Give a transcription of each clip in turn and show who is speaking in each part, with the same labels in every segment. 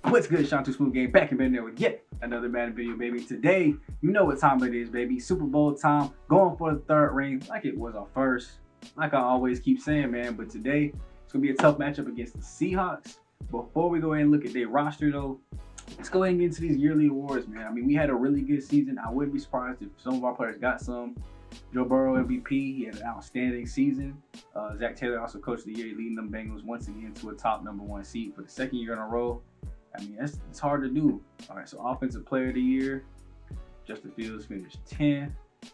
Speaker 1: What's good, Sean to SmooveGotGame, back in there with yet another Madden video, baby. Today, you know what time it is, baby. Super Bowl time, going for the third ring like it was our first. Like I always keep saying, man, but today, it's going to be a tough matchup against the Seahawks. Before we go ahead and look at their roster, though, let's go ahead and get into these yearly awards, man. I mean, we had a really good season. I wouldn't be surprised if some of our players got some. Joe Burrow MVP, he had an outstanding season. Zach Taylor also coach of the year, leading them Bengals once again to a top #1 seed for the second year in a row. I mean, it's hard to do. All right, so Offensive Player of the Year, Justin Fields finished 10th.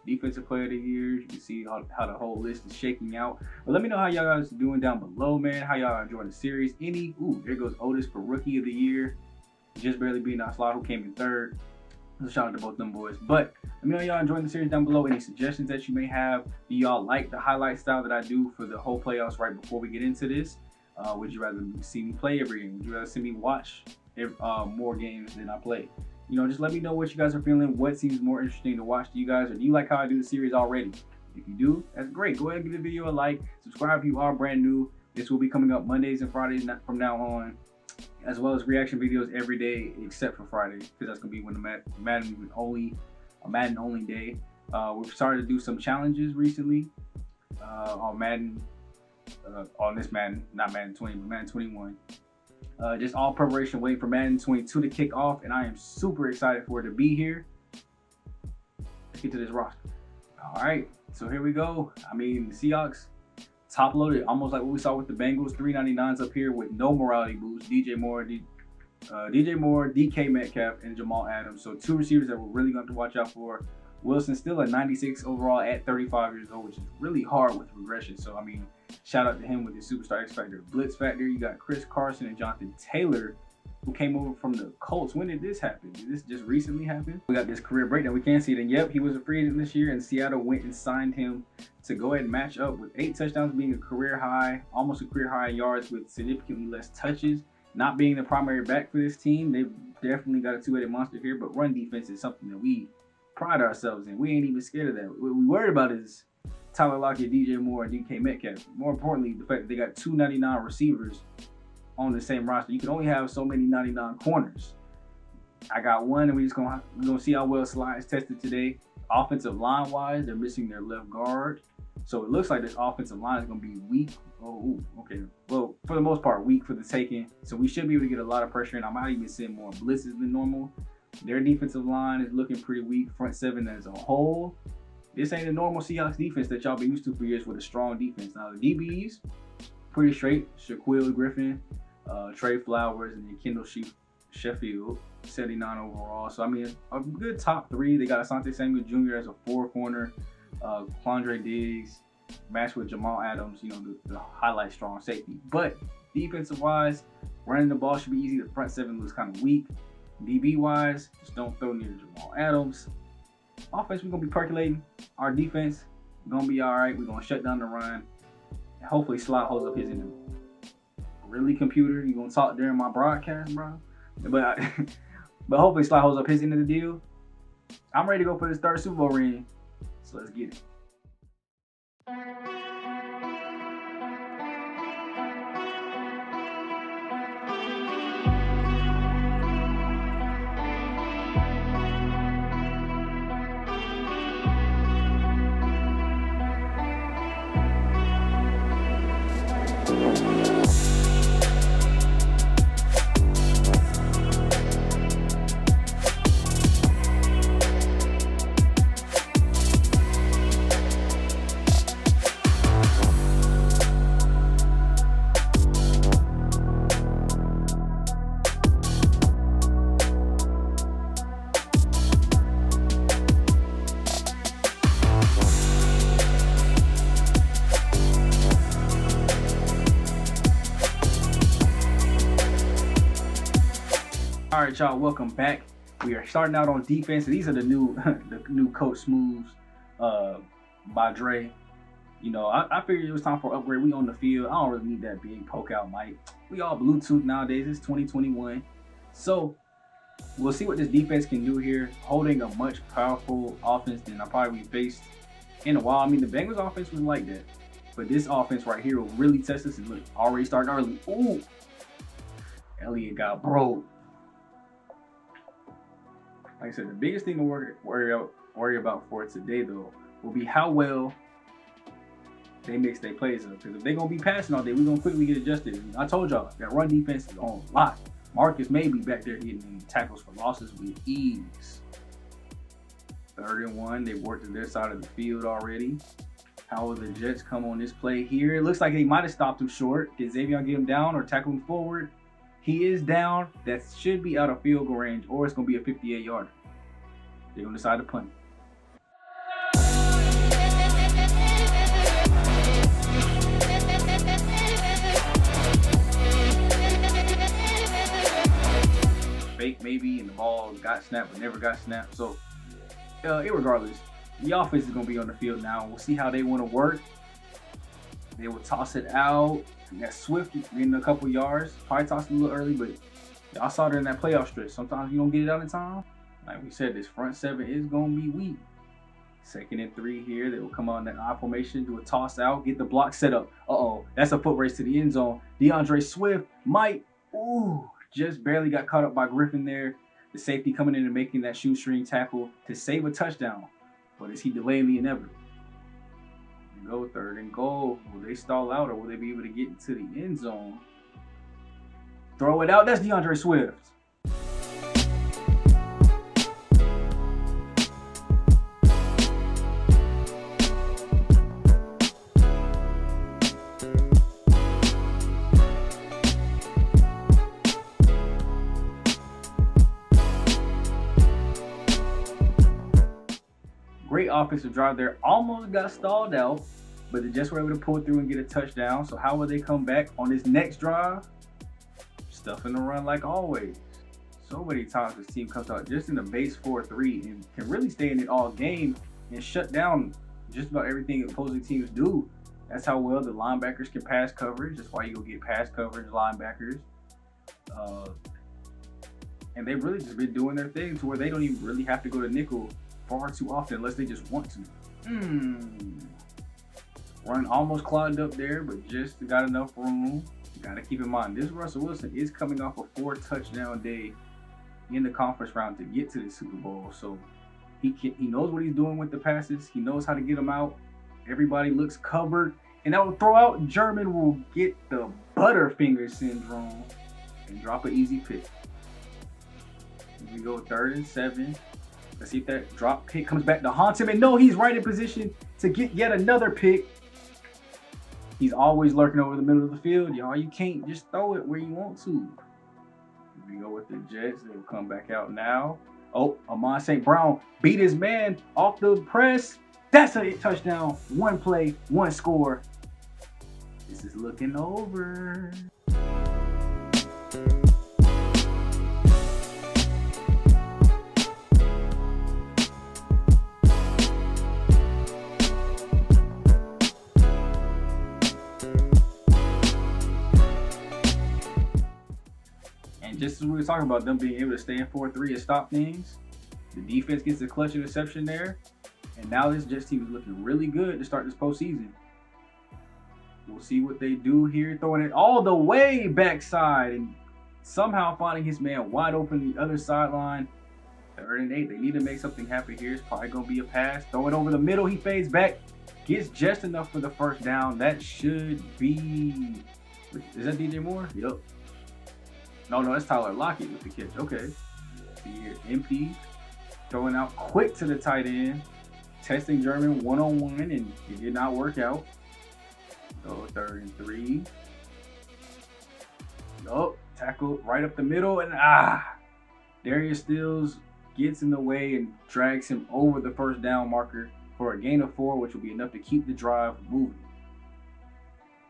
Speaker 1: Defensive Player of the Year, you can see how the whole list is shaking out. But let me know how y'all guys are doing down below, man. How y'all enjoying the series? There goes Otis for Rookie of the Year. Just barely beating our slot, who came in third. So shout out to both them boys. But let me know y'all enjoying the series down below. Any suggestions that you may have? Do y'all like the highlight style that I do for the whole playoffs right before we get into this? Would you rather see me play every game? Would you rather see me watch more games than I play? You know, just let me know what you guys are feeling. What seems more interesting to watch to you guys? Or do you like how I do the series already? If you do, that's great. Go ahead and give the video a like. Subscribe if you are brand new. This will be coming up Mondays and Fridays from now on, as well as reaction videos every day except for Friday, because that's gonna be when the Madden only day. We've started to do some challenges recently on Madden, on this Madden, not Madden 20, but Madden 21. Just all preparation, waiting for Madden 22 to kick off, and I am super excited for it to be here. Let's get to this roster. All right, so here we go. I mean, the Seahawks, top loaded, almost like what we saw with the Bengals. 399s up here with no morality boost. DJ Moore, DK Metcalf, and Jamal Adams. So two receivers that we're really going to have to watch out for. Wilson still at 96 overall at 35 years old, which is really hard with regression. So, I mean, shout out to him with his Superstar X Factor Blitz Factor. You got Chris Carson and Jonathan Taylor, who came over from the Colts. When did this happen? Did this just recently happen? We got this career breakdown. We can see it. And yep, he was a free agent this year, and Seattle went and signed him to go ahead and match up with 8 touchdowns being a career high, almost a career high in yards with significantly less touches. Not being the primary back for this team, they've definitely got a two-headed monster here, but run defense is something that we pride ourselves in. We ain't even scared of that. What we worried about is Tyler Lockett, DJ Moore, and DK Metcalf. More importantly, the fact that they got 2 99 receivers on the same roster. You can only have so many 99 corners. I got one, and we're gonna see how well Slide's tested today. Offensive line wise, they're missing their left guard, so it looks like this offensive line is gonna be weak. Oh, okay. Well, for the most part, weak for the taking. So we should be able to get a lot of pressure, and I might even send more blitzes than normal. Their defensive line is looking pretty weak. Front seven as a whole. This ain't a normal Seahawks defense that y'all been used to for years with a strong defense. Now the DBs, pretty straight. Shaquille Griffin, Trey Flowers, and then Kendall Sheffield, 79 overall. So I mean, a good top 3. They got Asante Samuel Jr. as a 4 corner. Quandre Diggs matched with Jamal Adams. You know, the highlight strong safety. But defensive wise, running the ball should be easy. The front seven looks kind of weak. DB wise, just don't throw near Jamal Adams. Offense, we're gonna be percolating. Our defense gonna be all right. We're gonna shut down the run. And hopefully Slot holds up his end. Really, computer, you gonna talk during my broadcast, bro? But but hopefully Slot holds up his end of the deal. I'm ready to go for this third Super Bowl ring. So let's get it. All right, y'all, welcome back. We are starting out on defense. These are the new Coach Smooves by Dre. You know, I figured it was time for an upgrade. We on the field. I don't really need that big poke out mic. We all Bluetooth nowadays. It's 2021. So we'll see what this defense can do here, holding a much powerful offense than I probably faced in a while. I mean, the Bengals offense was like that, but this offense right here will really test us. And look, already starting early. Ooh, Elliott got broke. Like I said, the biggest thing to worry about for today though will be how well they mix their plays up. Because if they're gonna be passing all day, we're gonna quickly get adjusted. And I told y'all that run defense is on lock. Marcus may be back there hitting tackles for losses with ease. 3rd and 1, they worked to their side of the field already. How will the Jets come on this play here? It looks like they might have stopped him short. Did Xavier get him down or tackle him forward? He is down. That should be out of field goal range, or it's going to be a 58-yarder. They're going to decide to punt it. Fake maybe, and the ball got snapped but never got snapped. So, irregardless, the offense is going to be on the field now. We'll see how they want to work. They will toss it out. That Swift getting a couple yards. Probably tossed it a little early, but y'all saw it in that playoff stretch. Sometimes you don't get it out in time. Like we said, this front 7 is going to be weak. 2nd and 3 here. They will come on that I formation, do a toss out, get the block set up. Uh-oh, that's a foot race to the end zone. DeAndre Swift might, just barely got caught up by Griffin there. The safety coming in and making that shoestring tackle to save a touchdown. But is he delaying the inevitable? Go 3rd and goal. Will they stall out or will they be able to get into the end zone? Throw it out. That's DeAndre Swift. Great offensive drive there. Almost got stalled out, but they just were able to pull through and get a touchdown. So how will they come back on this next drive? Stuffing the run like always. So many times this team comes out just in the base 4-3 and can really stay in it all game and shut down just about everything opposing teams do. That's how well the linebackers can pass coverage. That's why you'll get pass coverage linebackers. And they've really just been doing their thing to where they don't even really have to go to nickel far too often unless they just want to. Run almost clogged up there, but just got enough room. You got to keep in mind, this Russell Wilson is coming off a 4-touchdown day in the conference round to get to the Super Bowl. So he knows what he's doing with the passes. He knows how to get them out. Everybody looks covered. And that will throw out. German will get the Butterfinger syndrome and drop an easy pick. Here we go, 3rd and 7. Let's see if that drop pick comes back to haunt him. And no, he's right in position to get yet another pick. He's always lurking over the middle of the field, y'all. You can't just throw it where you want to. Here we go with the Jets. They will come back out now. Oh, Amon St. Brown beat his man off the press. That's a touchdown. 1 play, 1 score. This is looking over. Just as we were talking about them being able to stay in 4-3 and stop things, the defense gets a clutch interception there, and now this Jets team is looking really good to start this postseason. We'll see what they do here, throwing it all the way backside and somehow finding his man wide open the other sideline. 3rd and 8, they need to make something happen here. It's probably going to be a pass. Throw it over the middle, he fades back, gets just enough for the 1st down. That should be, is that DJ Moore? Yep. No, that's Tyler Lockett with the catch. Okay. See here, empty. Throwing out quick to the tight end. Testing German one-on-one, and it did not work out. So 3rd and 3. Nope. Tackle right up the middle, and Darius Stills gets in the way and drags him over the 1st down marker for a gain of 4, which will be enough to keep the drive moving.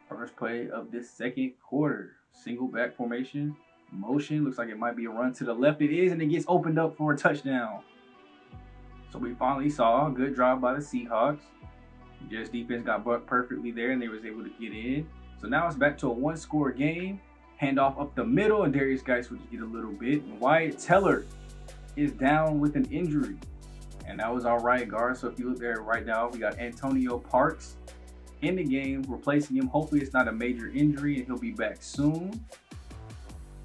Speaker 1: First play of this 2nd quarter. Single back formation. Motion, looks like it might be a run to the left. It is, and it gets opened up for a touchdown. So we finally saw a good drive by the Seahawks. Jets defense got bucked perfectly there, and they was able to get in. So now it's back to a 1-score game. Handoff up the middle, and Darius Geis would get a little bit. And Wyatt Teller is down with an injury, and that was our right guard. So if you look there right now, we got Antonio Parks in the game, replacing him. Hopefully it's not a major injury, and he'll be back soon.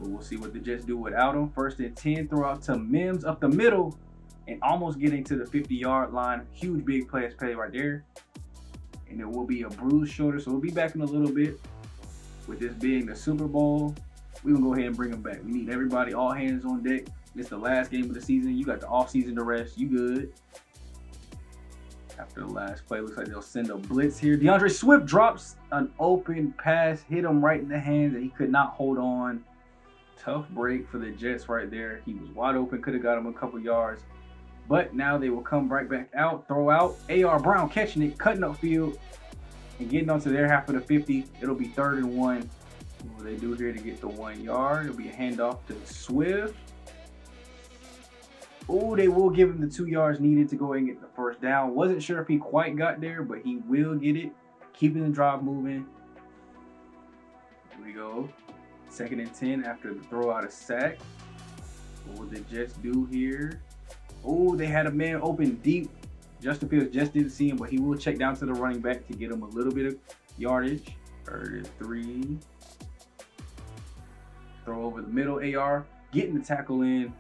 Speaker 1: But we'll see what the Jets do without him. 1st and 10, throw out to Mims up the middle. and almost getting to the 50-yard line. Huge big play right there. And it will be a bruised shoulder, so we'll be back in a little bit. With this being the Super Bowl, we're going to go ahead and bring him back. We need everybody, all hands on deck. This is the last game of the season. You got the off-season to rest. You good. After the last play, looks like they'll send a blitz here. DeAndre Swift drops an open pass, hit him right in the hands, and he could not hold on. Tough break for the Jets right there. He was wide open, could have got him a couple yards. But now they will come right back out, throw out. A.R. Brown catching it, cutting upfield, and getting onto their half of the 50. It'll be 3rd and 1. What will they do here to get the 1 yard? It'll be a handoff to Swift. Oh, they will give him the 2 yards needed to go ahead and get the first down. Wasn't sure if he quite got there, but he will get it. Keeping the drive moving. Here we go. 2nd and 10 after the throw out of sack. What will the Jets do here? Oh, they had a man open deep. Justin Fields just didn't see him, but he will check down to the running back to get him a little bit of yardage. 3rd and 3. Throw over the middle. AR getting the tackle in.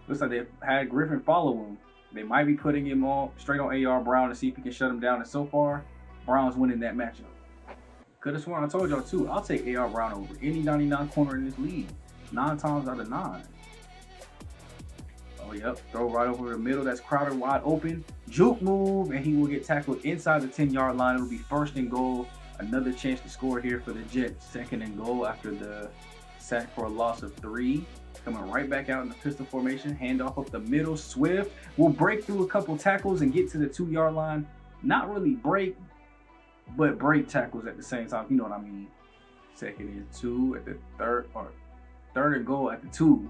Speaker 1: Looks like they had Griffin follow him. They might be putting him on straight on A.R. Brown to see if he can shut him down. And so far, Brown's winning that matchup. Could have sworn I told y'all too. I'll take A.R. Brown over any 99 corner in this league. 9 times out of 9. Oh, yep. Throw right over the middle. That's Crowder wide open. Juke move, and he will get tackled inside the 10-yard line. It'll be 1st and goal. Another chance to score here for the Jets. 2nd and goal after the sack for a loss of 3. Coming right back out in the pistol formation. Handoff up the middle. Swift will break through a couple tackles and get to the 2-yard line. Not really break, but break tackles at the same time. You know what I mean. 2nd and 2 at the 3rd and goal at the 2.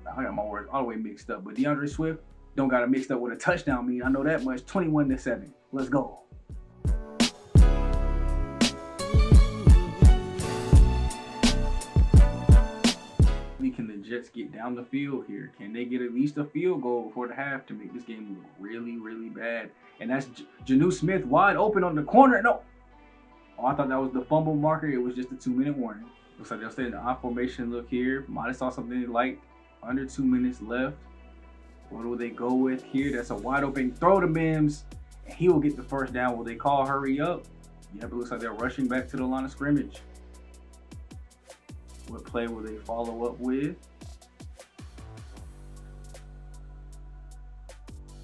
Speaker 1: I got my words all the way mixed up. But DeAndre Swift don't got it mixed up with a touchdown mean. I know that much. 21-7. Let's go. Can the Jets get down the field here? Can they get at least a field goal before the half to make this game look really, really bad? And that's Jonnu Smith wide open on the corner. No. Oh, I thought that was the fumble marker. It was just a 2-minute warning. Looks like they'll stay in the I formation. Look here. Might have saw something they liked. Under 2 minutes left. What will they go with here? That's a wide open throw to Mims. And he will get the first down. Will they call hurry up? Yep, it looks like they're rushing back to the line of scrimmage. What play will they follow up with?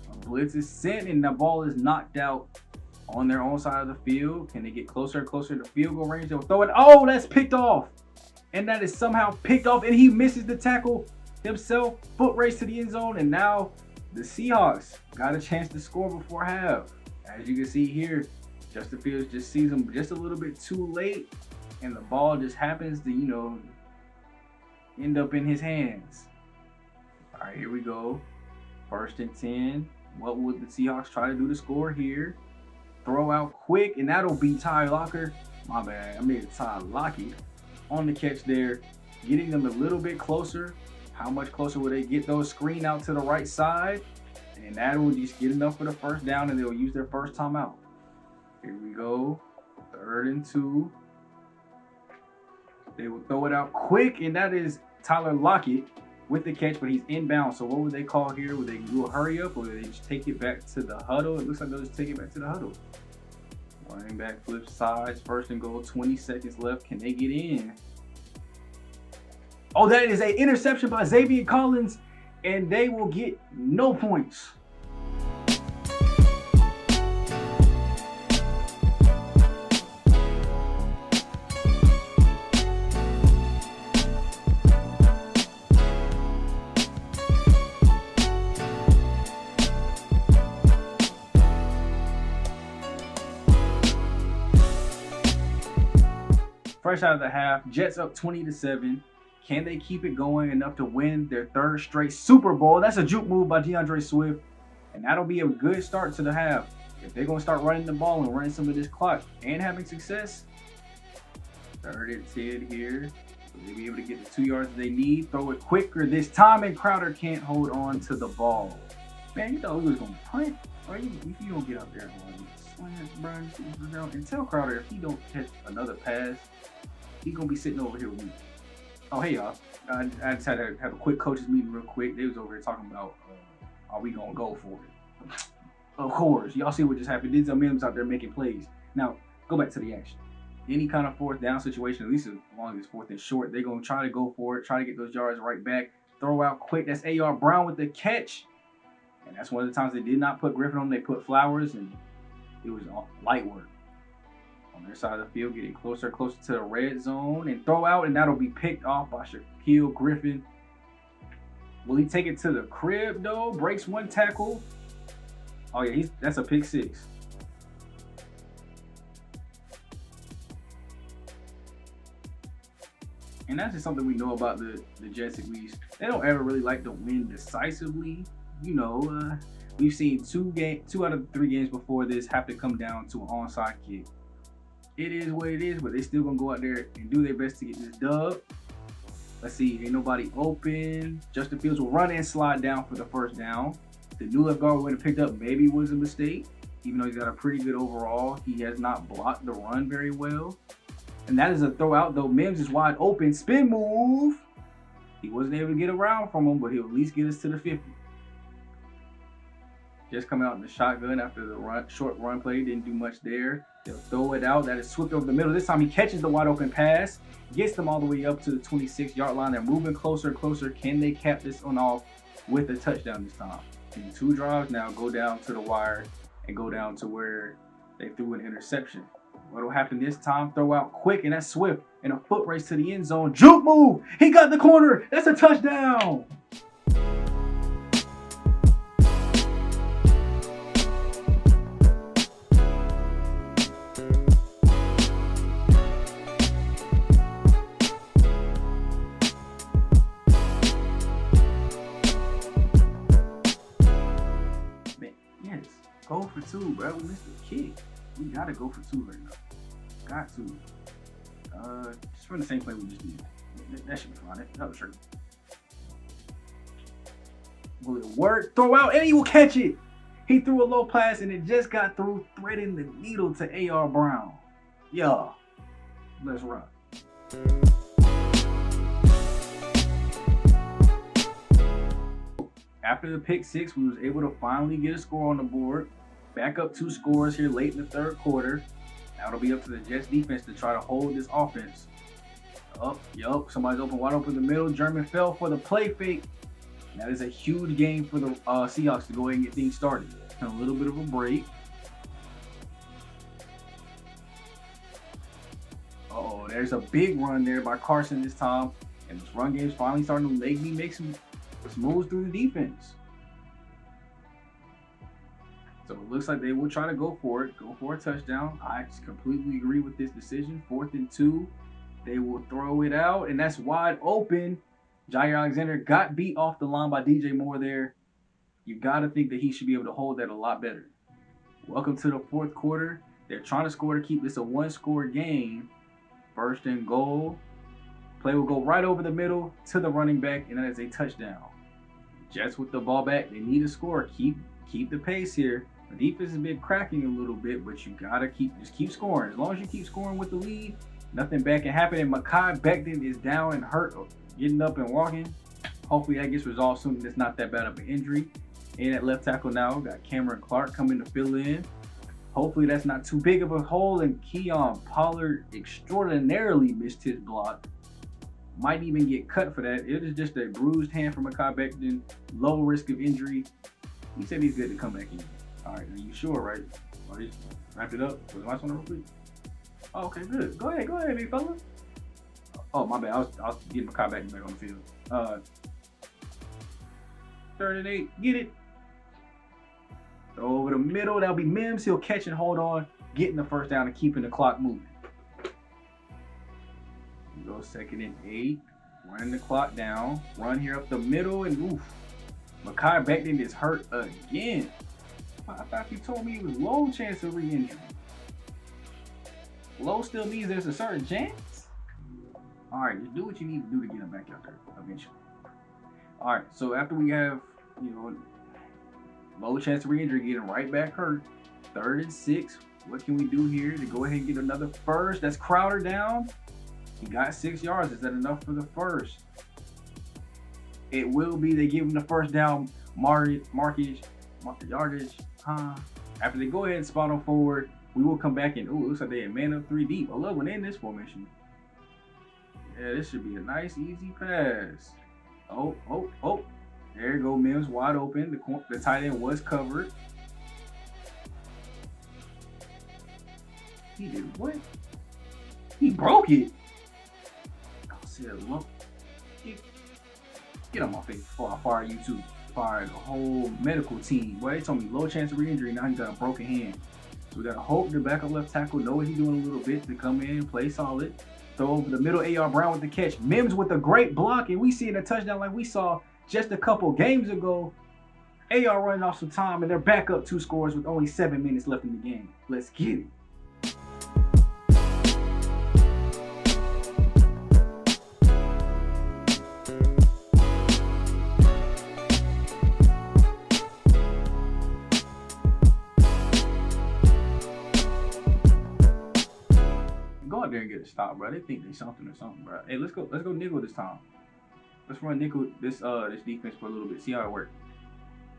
Speaker 1: A blitz is sent and the ball is knocked out on their own side of the field. Can they get closer and closer to field goal range? They'll throw it. Oh, that's picked off. And that is somehow picked off and he misses the tackle himself. Foot race to the end zone, and now the Seahawks got a chance to score before half. As you can see here, Justin Fields just sees him just a little bit too late, and the ball just happens to, you know, end up in his hands. All right, here we go. 1st and 10. What would the Seahawks try to do to score here? Throw out quick, and that'll be Ty Locker. My bad, I made it Ty Lockett on the catch there, getting them a little bit closer. How much closer will they get those? Screen out to the right side, and that will just get enough for the first down, and they'll use their first timeout. Here we go. 3rd and 2. They will throw it out quick, and that is Tyler Lockett with the catch, but he's inbound. So what would they call here? Would they do a hurry up, or would they just take it back to the huddle? It looks like they'll just take it back to the huddle. Running back flip sides. 1st and goal. 20 seconds left. Can they get in? Oh, that is an interception by Xavier Collins, and they will get no points. Fresh out of the half, Jets up 20-7. Can they keep it going enough to win their 3rd straight Super Bowl? That's a juke move by DeAndre Swift, and that'll be a good start to the half. If they're going to start running the ball and running some of this clock and having success, 3rd and 10 here. Will they be able to get the 2 yards they need? Throw it quicker this time, and Crowder can't hold on to the ball. Man, you thought we was going to punt? Or if you don't get out there and slam, and tell Crowder if he don't catch another pass, he's going to be sitting over here with me. Oh, hey, y'all. I just had to have a quick coaches meeting real quick. They was over here talking about are we gonna go for it? Of course, y'all see what just happened. Denzel Mims out there making plays. Now, go back to the action. Any kind of fourth down situation, at least as long as it's fourth and short, they're gonna try to go for it, try to get those yards right back, throw out quick. That's A.R. Brown with the catch. And that's one of the times they did not put Griffin on, they put Flowers, and it was light work. On their side of the field, getting closer to the red zone, and throw out, and that'll be picked off by Shaquille Griffin. Will he take it to the crib though? Breaks one tackle. Oh yeah, that's a pick six. And that's just something we know about the Jets at least. They don't ever really like to win decisively. You know, we've seen two out of the 3 games before this have to come down to an onside kick. It is what it is, but they still gonna go out there and do their best to get this dub. Let's see, ain't nobody open. Justin Fields will run and slide down for the first down. The new left guard would have picked up maybe was a mistake, even though he's got a pretty good overall. He has not blocked the run very well. And that is a throw out, though. Mims is wide open. Spin move. He wasn't able to get around from him, but he'll at least get us to the 50. Just coming out in the shotgun after the short run play. Didn't do much there. They'll throw it out. That is Swift over the middle. This time he catches the wide open pass. Gets them all the way up to the 26-yard line. They're moving closer. Can they cap this one off with a touchdown this time? And 2 drives now go down to the wire and go down to where they threw an interception. What'll happen this time? Throw out quick, and that's Swift in a foot race to the end zone. Juke move! He got the corner! That's a touchdown! Man, yes. Go for 2, bro. We missed the kick. We gotta go for 2 right now. Got to. Just run the same play we just did. That should be fine. That was sure. Will it work? Throw out, and he will catch it. He threw a low pass, and it just got through, threading the needle to A.R. Brown. Yeah. Let's run. After the pick 6, we was able to finally get a score on the board. Back up 2 scores here late in the 3rd quarter. Now it'll be up to the Jets defense to try to hold this offense. Somebody's wide open in the middle. German fell for the play fake. That is a huge game for the Seahawks to go ahead and get things started. And a little bit of a break. Uh-oh, there's a big run there by Carson this time. And this run game's finally starting to make some moves through the defense. So it looks like they will try to go for a touchdown. I just completely agree with this decision. 4th and 2, they will throw it out, and that's wide open. Jair Alexander got beat off the line by DJ Moore there. You got to think that he should be able to hold that a lot better. Welcome to the 4th quarter. They're trying to score to keep this a 1-score game. 1st and goal. Play will go right over the middle to the running back, and that is a touchdown. Jets with the ball back. They need a score. Keep the pace here. The defense has been cracking a little bit, but you gotta keep scoring. As long as you keep scoring with the lead, nothing bad can happen. And Mekhi Becton is down and hurt, getting up and walking. Hopefully that gets resolved soon. It's not that bad of an injury. And at left tackle now, got Cameron Clark coming to fill in. Hopefully that's not too big of a hole. And Keon Pollard extraordinarily missed his block. Might even get cut for that. It is just a bruised hand from Mekhi Becton. Low risk of injury. He said he's good to come back in. All right, are you sure, right? Or just wrapped it up? Was my one real quick? Oh, okay, good. Go ahead, big fella. Oh, my bad. I was getting Mekhi back on the field. 3rd and 8. Get it. Throw over the middle. That'll be Mims. He'll catch and hold on, getting the first down and keeping the clock moving. We go 2nd and 8. Running the clock down. Run here up the middle, and oof. Mekhi Becton is hurt again. I thought you told me it was low chance of re-injury. Low still means there's a certain chance? Alright, just do what you need to do to get him back out there eventually. Alright, so after we have, low chance of re-injury, getting right back hurt. 3rd and 6. What can we do here to go ahead and get another first? That's Crowder down. He got 6 yards. Is that enough for the first? It will be. They give him the first down market yardage. After they go ahead and spot on forward, we will come back and ooh, looks like they had man up 3 deep. I love when they're in this formation. Yeah, this should be a nice, easy pass. Oh. There you go, Mims wide open. The tight end was covered. He did what? He broke it. I see a lump. Get on my face before I fire you too. Fire the whole medical team. Boy, they told me low chance of re-injury. Now he's got a broken hand. So we gotta hope the backup left tackle know what he's doing a little bit to come in and play solid. Throw over the middle, AR Brown with the catch. Mims with a great block, and we see in a touchdown like we saw just a couple games ago. AR running off some time, and they're back up 2 scores with only 7 minutes left in the game. Let's get it. Go out there and get a stop, bro. They think they something or something, bro. Hey, let's go nickel this time. Let's run nickel this defense for a little bit. See how it works.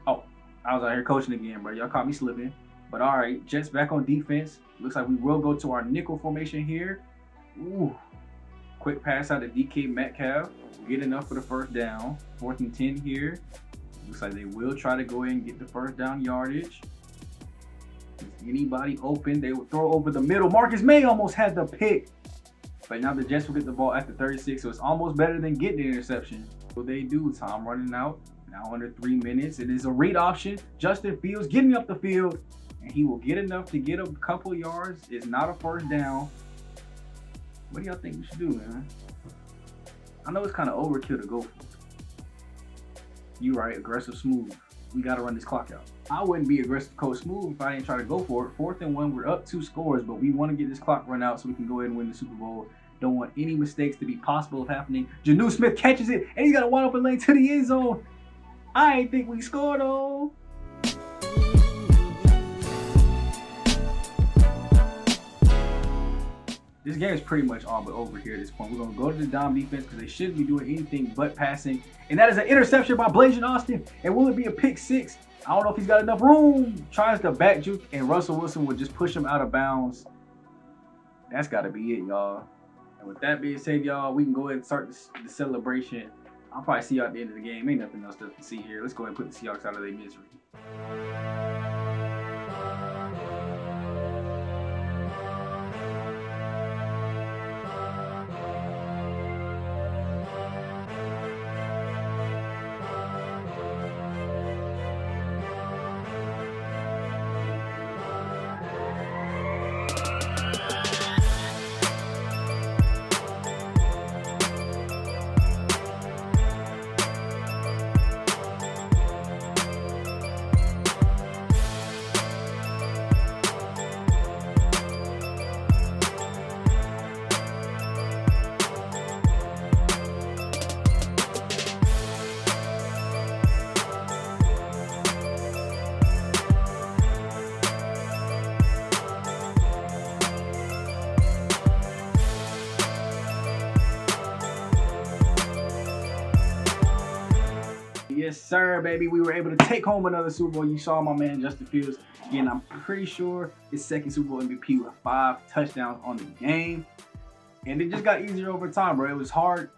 Speaker 1: Oh, I was out here coaching again, bro. Y'all caught me slipping. But all right, Jets back on defense. Looks like we will go to our nickel formation here. Ooh, quick pass out of DK Metcalf. Get enough for the first down. 4th and 10 here. Looks like they will try to go ahead and get the first down yardage. Anybody open, they will throw over the middle. Marcus May almost had the pick. But now the Jets will get the ball at the 36, so it's almost better than getting the interception. What they do, time running out. Now under 3 minutes. It is a read option. Justin Fields getting up the field, and he will get enough to get a couple yards. It's not a first down. What do y'all think we should do, man? I know it's kind of overkill to go for it. You right, aggressive smooth. We got to run this clock out. I wouldn't be aggressive coach smooth if I didn't try to go for it. 4th and 1, we're up 2 scores, but we want to get this clock run out so we can go ahead and win the Super Bowl. Don't want any mistakes to be possible of happening. Jonnu Smith catches it, and he's got a wide open lane to the end zone. I ain't think we scored though. This game is pretty much all but over here at this point. We're going to go to the dime defense because they shouldn't be doing anything but passing. And that is an interception by Blasian Austin. And will it be a pick 6? I don't know if he's got enough room. Tries to back juke, and Russell Wilson will just push him out of bounds. That's got to be it, y'all. And with that being said, y'all, we can go ahead and start the celebration. I'll probably see y'all at the end of the game. Ain't nothing else to see here. Let's go ahead and put the Seahawks out of their misery. Yes, sir, baby. We were able to take home another Super Bowl. You saw my man Justin Fields. Again, I'm pretty sure his 2nd Super Bowl MVP with 5 touchdowns on the game. And it just got easier over time, bro. It was hard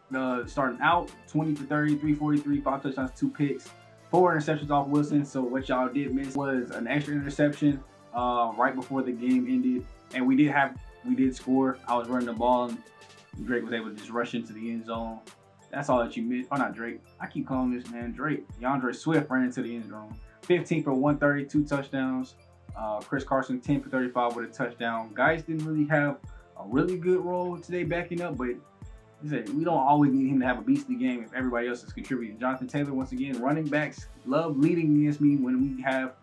Speaker 1: starting out. 20 for 30, 343, 5 touchdowns, 2 picks, 4 interceptions off Wilson. So what y'all did miss was an extra interception right before the game ended. And we did score. I was running the ball, and Drake was able to just rush into the end zone. That's all that you missed. Oh, not Drake. I keep calling this man Drake. DeAndre Swift ran into the end zone. 15 for 130, 2 touchdowns. Chris Carson, 10 for 35 with a touchdown. Guys didn't really have a really good role today backing up, but we don't always need him to have a beastly game if everybody else is contributing. Jonathan Taylor, once again, running backs love leading against me when we have,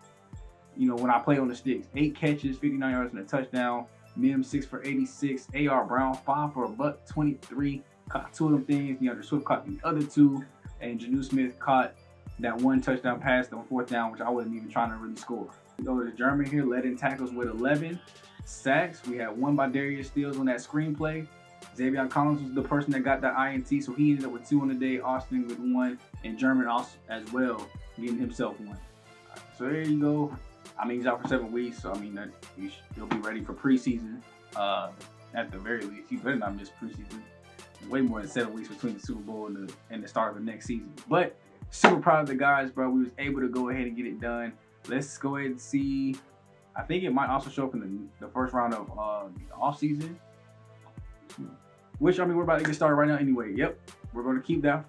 Speaker 1: when I play on the sticks. 8 catches, 59 yards and a touchdown. Mims, 6 for 86. AR Brown, 5 for $123. Caught 2 of them things. DeAndre Swift caught the other 2. And Jonnu Smith caught that 1 touchdown pass on 4th down, which I wasn't even trying to really score. We go to German here, led in tackles with 11 sacks. We had 1 by Darius Steele on that screenplay. Xavier Collins was the person that got that INT, so he ended up with 2 on the day. Austin with 1, and German also as well, getting himself 1. So there you go. I mean, he's out for 7 weeks, so I mean, he'll be ready for preseason. At the very least, he better not miss preseason. Way more than 7 weeks between the Super Bowl and the start of the next season. But super proud of the guys, bro. We was able to go ahead and get it done. Let's go ahead and see. I think it might also show up in the first round of the off season. Which, I mean, we're about to get started right now anyway. Yep, we're going to keep that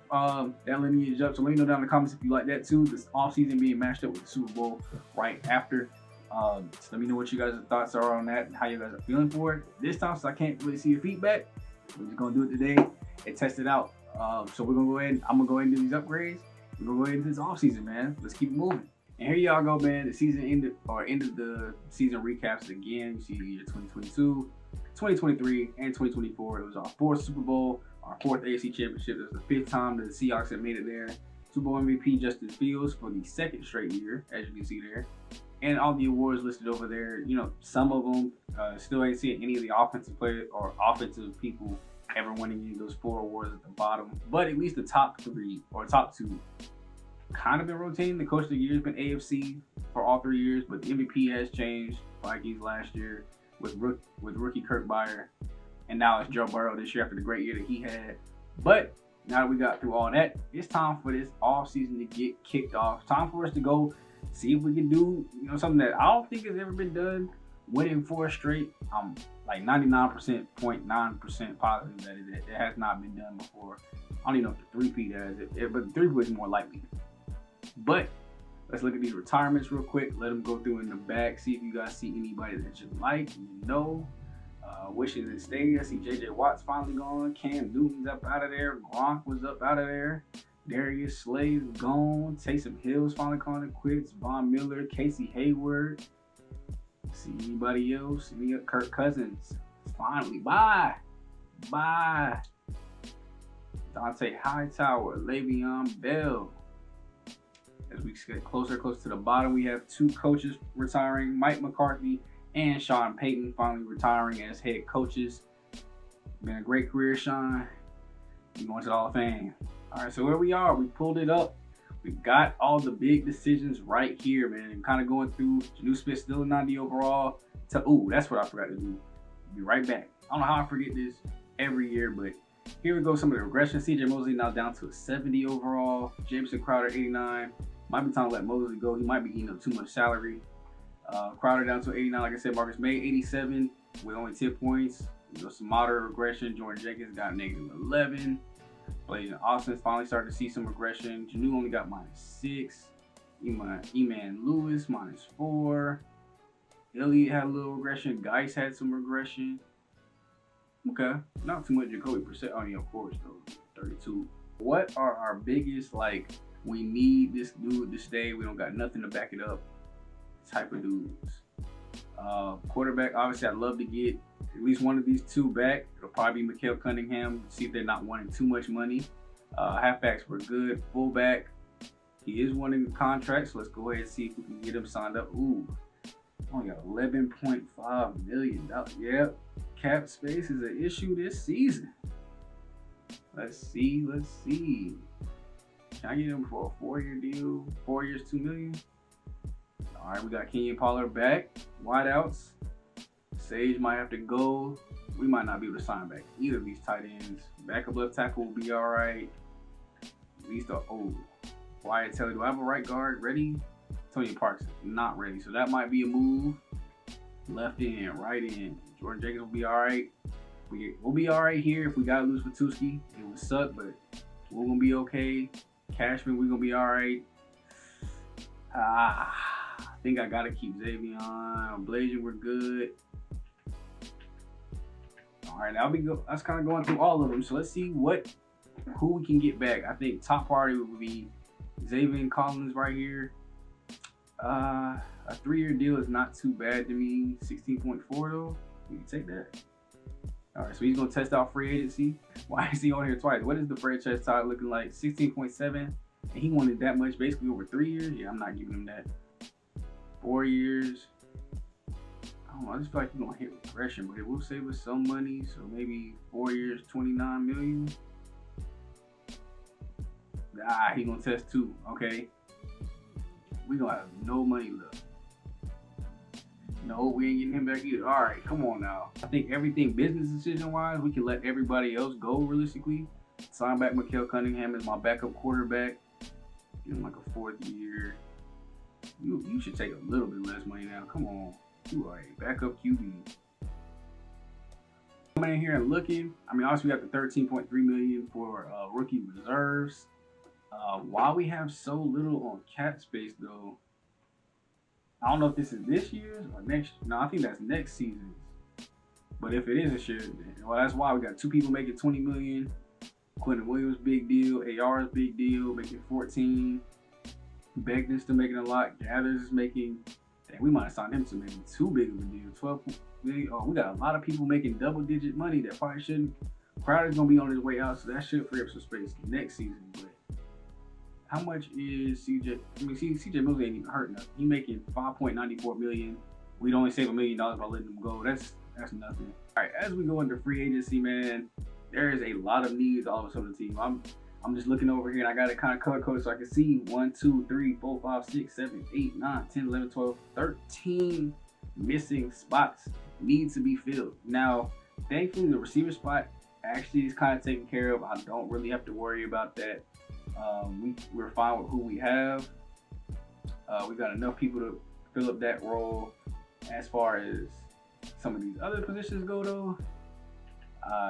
Speaker 1: lineage up. So let me know down in the comments if you like that too. This off season being matched up with the Super Bowl right after. So let me know what you guys' thoughts are on that and how you guys are feeling for it. This time, since I can't really see your feedback, we're just going to do it today and test it out. So we're going to go ahead. I'm going to go ahead and do these upgrades. We're going to go ahead into this off season, man. Let's keep it moving. And here y'all go, man. The season ended the season recaps again. You see year 2022, 2023, and 2024. It was our 4th Super Bowl, our 4th AFC Championship. It was the 5th time that the Seahawks had made it there. Super Bowl MVP Justin Fields for the 2nd straight year, as you can see there. And all the awards listed over there. You know, some of them still ain't seeing any of the offensive players or offensive people ever winning any of those 4 awards at the bottom. But at least the top 3 or top 2 kind of been rotating. The coach of the year has been AFC for all 3 years, but the MVP has changed. Vikings last year with rookie Kurt Byer, and now it's Joe Burrow this year after the great year that he had. But now that we got through all that, it's time for this off season to get kicked off. Time for us to go see if we can do, you know, something that I don't think has ever been done. Winning 4 straight. I'm like 99.9% positive that it has not been done before. I don't even know if the 3-peat has it, but the 3-peat is more likely. But let's look at these retirements real quick. Let them go through in the back. See if you guys see anybody that you like, you know. Wishes to stay. I see JJ Watt's finally gone. Cam Newton's up out of there. Gronk was up out of there. Darius Slay's gone. Taysom Hill's finally calling it quits. Von Miller, Casey Hayward. See anybody else? Kirk Cousins. Finally. Bye. Bye. Dante Hightower. Le'Veon Bell. As we get closer to the bottom, we have 2 coaches retiring. Mike McCarthy and Sean Payton finally retiring as head coaches. Been a great career, Sean. You're going to the Hall of Fame. All right, so where we are, we pulled it up. We got all the big decisions right here, man. And kind of going through. Jonnu Smith still a 90 overall. Ooh, that's what I forgot to do. Be right back. I don't know how I forget this every year, but here we go. Some of the regression. CJ Mosley now down to a 70 overall. Jameson Crowder 89. Might be time to let Mosley go. He might be eating up too much salary. Crowder down to 89. Like I said, Marcus May 87 with only 10 points. You know, some moderate regression. Jordan Jenkins got negative 11. Blazing Austin finally started to see some regression. Jonnu only got -6. Eman Lewis -4. Elliott had a little regression. Geis had some regression. Okay, not too much. Jacoby Brissett. Oh yeah, of course though. 32. What are our biggest, like, we need this dude to stay, we don't got nothing to back it up type of dudes? Quarterback, obviously I'd love to get at least one of these 2 back. It'll probably be Mikael Cunningham. See if they're not wanting too much money. Halfbacks were good. Fullback, he is wanting a contract, so let's go ahead and see if we can get him signed up. Ooh, only got $11.5 million. Yep, cap space is an issue this season. Let's see. Can I get him for a 4-year deal? 4 years, $2 million. All right, we got Kenyon Pollard back. Wideouts. Sage might have to go. We might not be able to sign back either of these tight ends. Backup left tackle will be all right. At least Wyatt Telly. Do I have a right guard ready? Tony Parks not ready, so that might be a move. Left end, right end. Jordan Jenkins will be all right. We'll be all right here if we gotta lose Patuski. It would suck, but we're gonna be okay. Cashman, we're gonna be all right. I think I gotta keep Xavier. Blasian, we're good. All right, that's kind of going through all of them. So let's see who we can get back. I think top priority would be Xavier Collins right here. A 3-year deal is not too bad to me. 16.4 though. We can take that. All right, so he's gonna test out free agency. Why is he on here twice? What is the franchise tag looking like? 16.7, and he wanted that much basically over 3 years. Yeah, I'm not giving him that. 4 years. I don't know, I just feel like we're gonna hit regression, but it will save us some money. So maybe 4 years, 29 million. Ah, he gonna test 2. Okay. We gonna have no money left. No, we ain't getting him back either. All right, come on now. I think everything business decision wise, we can let everybody else go realistically. Sign back Mikael Cunningham as my backup quarterback. Give him like a 4th year. You should take a little bit less money now. Come on. You are a backup QB. Coming in here and looking. I mean, obviously we got the 13.3 million for rookie reserves. Why we have so little on cap space though, I don't know if this is this year's or next. No, I think that's next season's. But if it is this year, well, that's why we got 2 people making 20 million. Quentin Williams, big deal. AR's big deal, making 14. Becton's still making a lot. Gathers is making. Dang, we might have signed him to maybe too big of a deal. 12 million. Oh, we got a lot of people making double-digit money that probably shouldn't. Crowder's gonna be on his way out, so that should free up some space next season. But how much is CJ? I mean, CJ Mills ain't even hurt nothing. He making 5.94 million. We'd only save $1 million by letting him go. That's nothing. All right, as we go into free agency, man, there is a lot of needs all of a sudden the team. I'm just looking over here and I got it kind of color coded so I can see 1, 2, 3, 4, 5, 6, 7, 8, 9, 10, 11, 12, 13 missing spots need to be filled. Now, thankfully, the receiver spot actually is kind of taken care of. I don't really have to worry about that. We're fine with who we have. We got enough people to fill up that role. As far as some of these other positions go, though,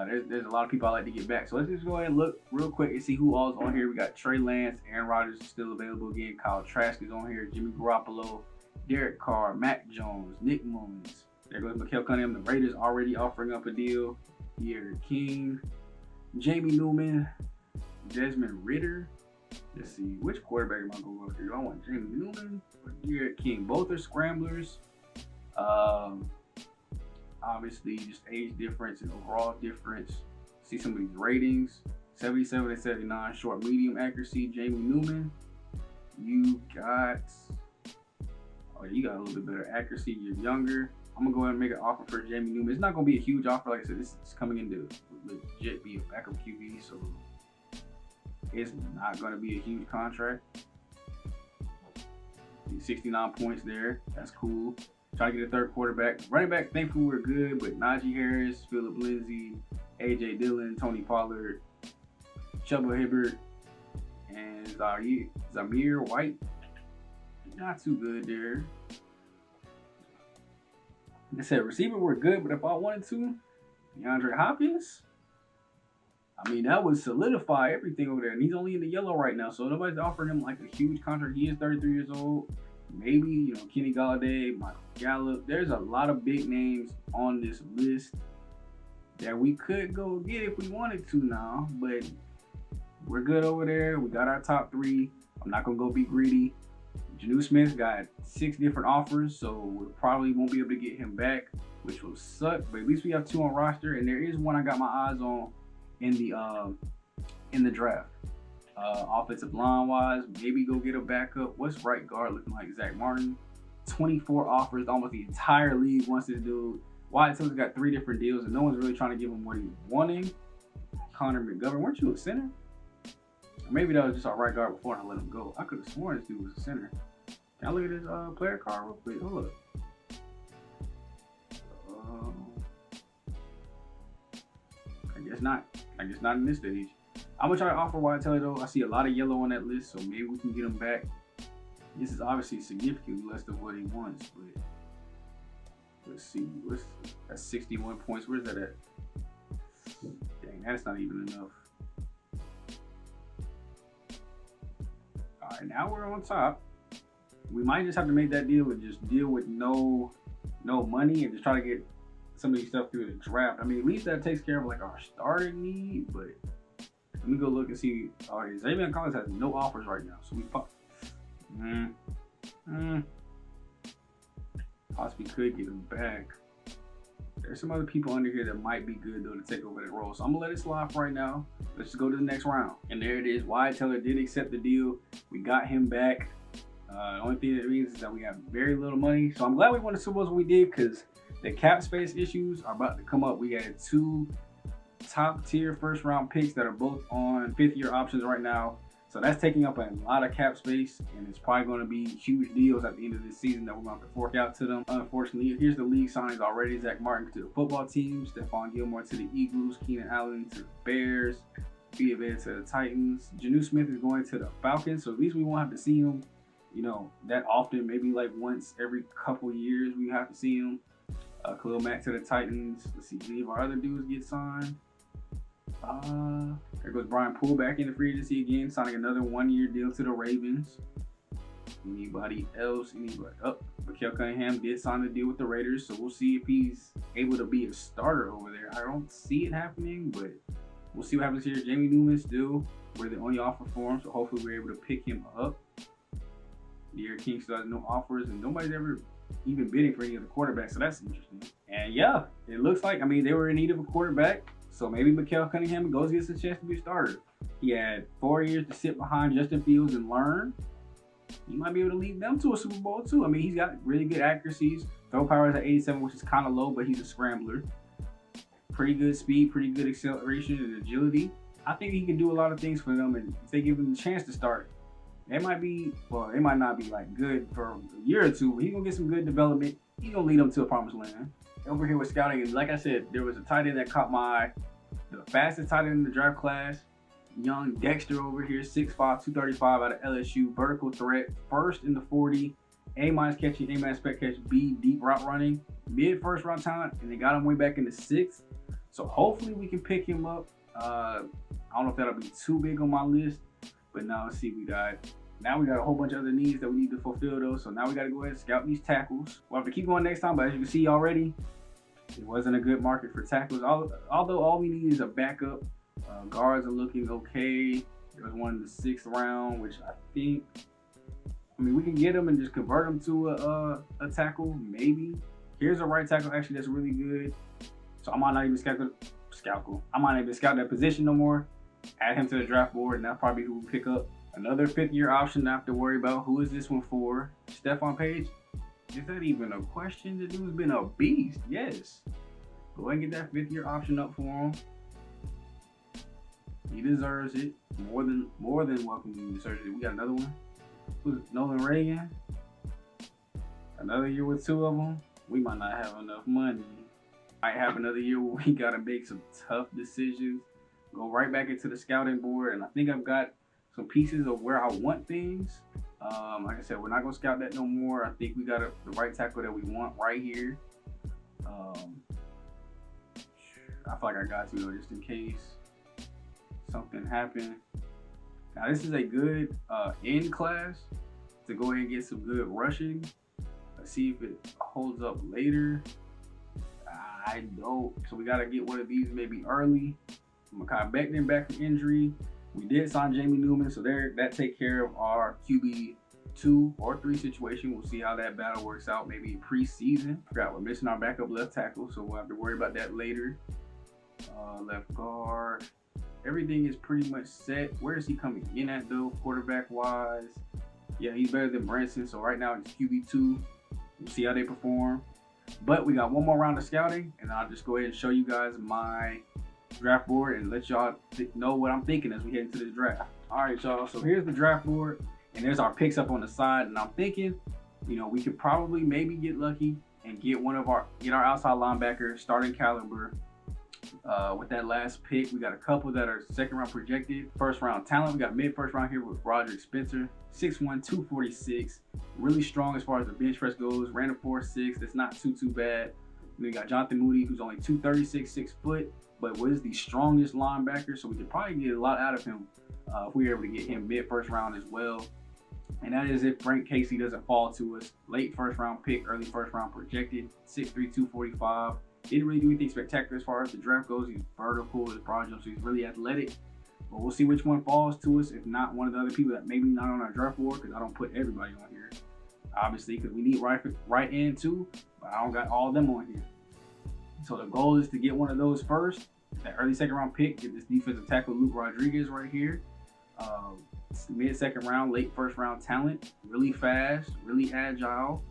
Speaker 1: there's a lot of people I like to get back. So let's just go ahead and look real quick and see who all's on here. We got Trey Lance, Aaron Rodgers is still available again. Kyle Trask is on here. Jimmy Garoppolo, Derek Carr, Mac Jones, Nick Mullins. There goes Mikael Cunningham. The Raiders already offering up a deal. Here, King, Jamie Newman, Desmond Ritter. Let's see, which quarterback am I going to go through? I want Jamie Newman or Garrett King. Both are scramblers. Obviously, just age difference and overall difference. See some of these ratings. 77 and 79, short, medium accuracy. Jamie Newman. You got a little bit better accuracy. You're younger. I'm going to go ahead and make an offer for Jamie Newman. It's not going to be a huge offer. Like I said, this is coming in to legit be a backup QB. So it's not going to be a huge contract. 69 points there. That's cool. Try to get a third quarterback. Running back, thankfully we're good, but Najee Harris, Phillip Lindsay, AJ Dillon, Tony Pollard, Chuba Hibbert, and Zamir White. Not too good there. Like I said, receiver we're good, but if I wanted to, DeAndre Hopkins, I mean, that would solidify everything over there. And he's only in the yellow right now, so nobody's offering him like a huge contract. He is 33 years old. Maybe, Kenny Galladay, Michael Gallup. There's a lot of big names on this list that we could go get if we wanted to now, but we're good over there. We got our top 3. I'm not going to go be greedy. Jonnu Smith got 6 different offers, so we probably won't be able to get him back, which will suck, but at least we have 2 on roster, and there is one I got my eyes on in the draft. Offensive line wise, maybe go get a backup. What's right guard looking like? Zach Martin. 24 offers. Almost the entire league wants this dude. Wyatt Tiller's got 3 different deals, and no one's really trying to give him what he's wanting. Connor McGovern, weren't you a center? Or maybe that was just our right guard before and I let him go. I could have sworn this dude was a center. Can I look at his player card real quick? Hold up. I guess not. I guess not in this stage. I'm gonna try to offer Wyatt Teller though. I see a lot of yellow on that list, so maybe we can get him back. This is obviously significantly less than what he wants, but let's see. That's 61 points. Where's that at? Dang, that's not even enough. All right, now we're on top. We might just have to make that deal and just deal with no money and just try to get some of these stuff through the draft. I mean, at least that takes care of like our starting need, but let me go look and see. All right, Xavier Collins has no offers right now, so we possibly could get him back. There's some other people under here that might be good though to take over that role, so I'm gonna let it slide for right now. Let's just go to the next round. And there it is. Wyatt Teller did accept the deal. We got him back. The only thing that means is that we have very little money. So I'm glad we won the Super Bowls when we did, because The cap space issues are about to come up. We had 2 top tier first round picks that are both on 5th year options right now. So that's taking up a lot of cap space, and it's probably going to be huge deals at the end of this season that we're going to have to fork out to them. Unfortunately, here's the league signings already. Zach Martin to the football team, Stephon Gilmore to the Eagles, Keenan Allen to the Bears, Vita to the Titans. Jonnu Smith is going to the Falcons, so at least we won't have to see him, you know, that often. Maybe like once every couple years we have to see him. Khalil Mack to the Titans. Let's see, any of our other dudes get signed? There goes Brian Poole back in the free agency again, signing another 1-year deal to the Ravens. Anybody else? Mikael Cunningham did sign a deal with the Raiders, so we'll see if he's able to be a starter over there. I don't see it happening, but we'll see what happens here. Jamie Newman still, we're the only offer for him, so hopefully we're able to pick him up. De'Aaron King still has no offers, and nobody's ever even bidding for any of the quarterbacks, so that's interesting. And yeah, it looks like, I mean, they were in need of a quarterback. So maybe Mikael Cunningham gets a chance to be a starter. He had 4 years to sit behind Justin Fields and learn. He might be able to lead them to a Super Bowl too. I mean, he's got really good accuracies. Throw power is at 87, which is kind of low, but he's a scrambler. Pretty good speed, pretty good acceleration and agility. I think he can do a lot of things for them, and if they give him the chance to start, it might be, well, it might not be like good for a year or two, but he's gonna get some good development. He's gonna lead them to a promised land. Over here with scouting, and like I said, there was a tight end that caught my eye. The fastest tight end in the draft class, young Dexter over here, 6'5", 235 out of LSU, vertical threat, first in the 40, A- catching, A- spec catch, B deep route running, mid first round talent, and they got him way back in the 6th. So hopefully we can pick him up. I don't know if that'll be too big on my list, but now let's see, we got a whole bunch of other needs that we need to fulfill though. So now we got to go ahead and scout these tackles. We'll have to keep going next time, but as you can see already, it wasn't a good market for tackles. Although all we need is a backup. Guards are looking okay. There was one in the 6th round, which I think, I mean, we can get them and just convert them to a tackle, maybe. Here's a right tackle actually that's really good. So I might not even scout that position no more. Add him to the draft board, and that's probably who we'll pick up. Another 5th year option, not have to worry about. Who is this one for? Stephon Page. Is that even a question? The dude's been a beast. Yes. Go ahead and get that 5th year option up for him. He deserves it. More than welcome. He deserves it. We got another one. Who's Nolan Reagan? Another year with 2 of them. We might not have enough money. Might have another year where we gotta make some tough decisions. Go right back into the scouting board, and I think I've got some pieces of where I want things. Like I said, we're not gonna scout that no more. I think we got the right tackle that we want right here. I feel like I got to though, just in case something happened. Now this is a good end class to go ahead and get some good rushing. Let's see if it holds up later. I don't. So we gotta get one of these maybe early. Mekhi Becton back from injury. We did sign Jamie Newman, so that take care of our QB 2 or 3 situation. We'll see how that battle works out, maybe preseason. Forgot we're missing our backup left tackle, so we'll have to worry about that later. Left guard. Everything is pretty much set. Where is he coming in at though, quarterback wise? Yeah, he's better than Branson, so right now it's QB2. We'll see how they perform. But we got one more round of scouting, and I'll just go ahead and show you guys my draft board and let y'all know what I'm thinking as we head into this draft. All right, y'all, so here's the draft board, and there's our picks up on the side, and I'm thinking, you know, we could probably maybe get lucky and get our outside linebacker starting caliber. With that last pick, we got a couple that are 2nd round projected. 1st round talent, we got mid 1st round here with Roderick Spencer, 6'1", 246, really strong as far as the bench press goes, ran a 4.6, that's not too bad. Then we got Jonathan Moody, who's only 236, 6 foot, but was the strongest linebacker, so we could probably get a lot out of him if we were able to get him mid 1st round as well. And that is if Frank Casey doesn't fall to us. Late 1st round pick, early 1st round projected, 6'3", 245. Didn't really do anything spectacular as far as the draft goes. He's vertical, his broad jump, so he's really athletic. But we'll see which one falls to us, if not one of the other people that maybe not on our draft board, because I don't put everybody on here. Obviously, because we need right end too, but I don't got all of them on here. So the goal is to get one of those first. That early 2nd round pick, get this defensive tackle Luke Rodriguez right here. Mid 2nd round, late 1st round talent, really fast, really agile.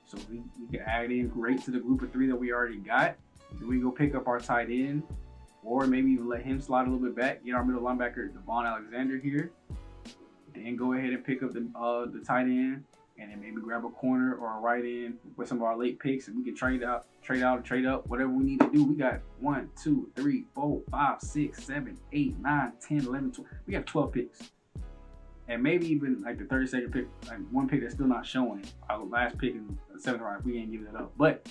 Speaker 1: So we can add in great to the group of 3 that we already got. Then we go pick up our tight end, or maybe even let him slide a little bit back, get our middle linebacker, Devon Alexander here. Then go ahead and pick up the tight end, and then maybe grab a corner or a right end with some of our late picks, and we can trade out, or trade up, whatever we need to do. We got 1, 2, 3, 4, 5, 6, 7, 8, 9, 10, 11, 12. We have 12 picks. And maybe even like the 32nd pick, like one pick that's still not showing. Our last pick in the 7th round, we ain't giving it up. But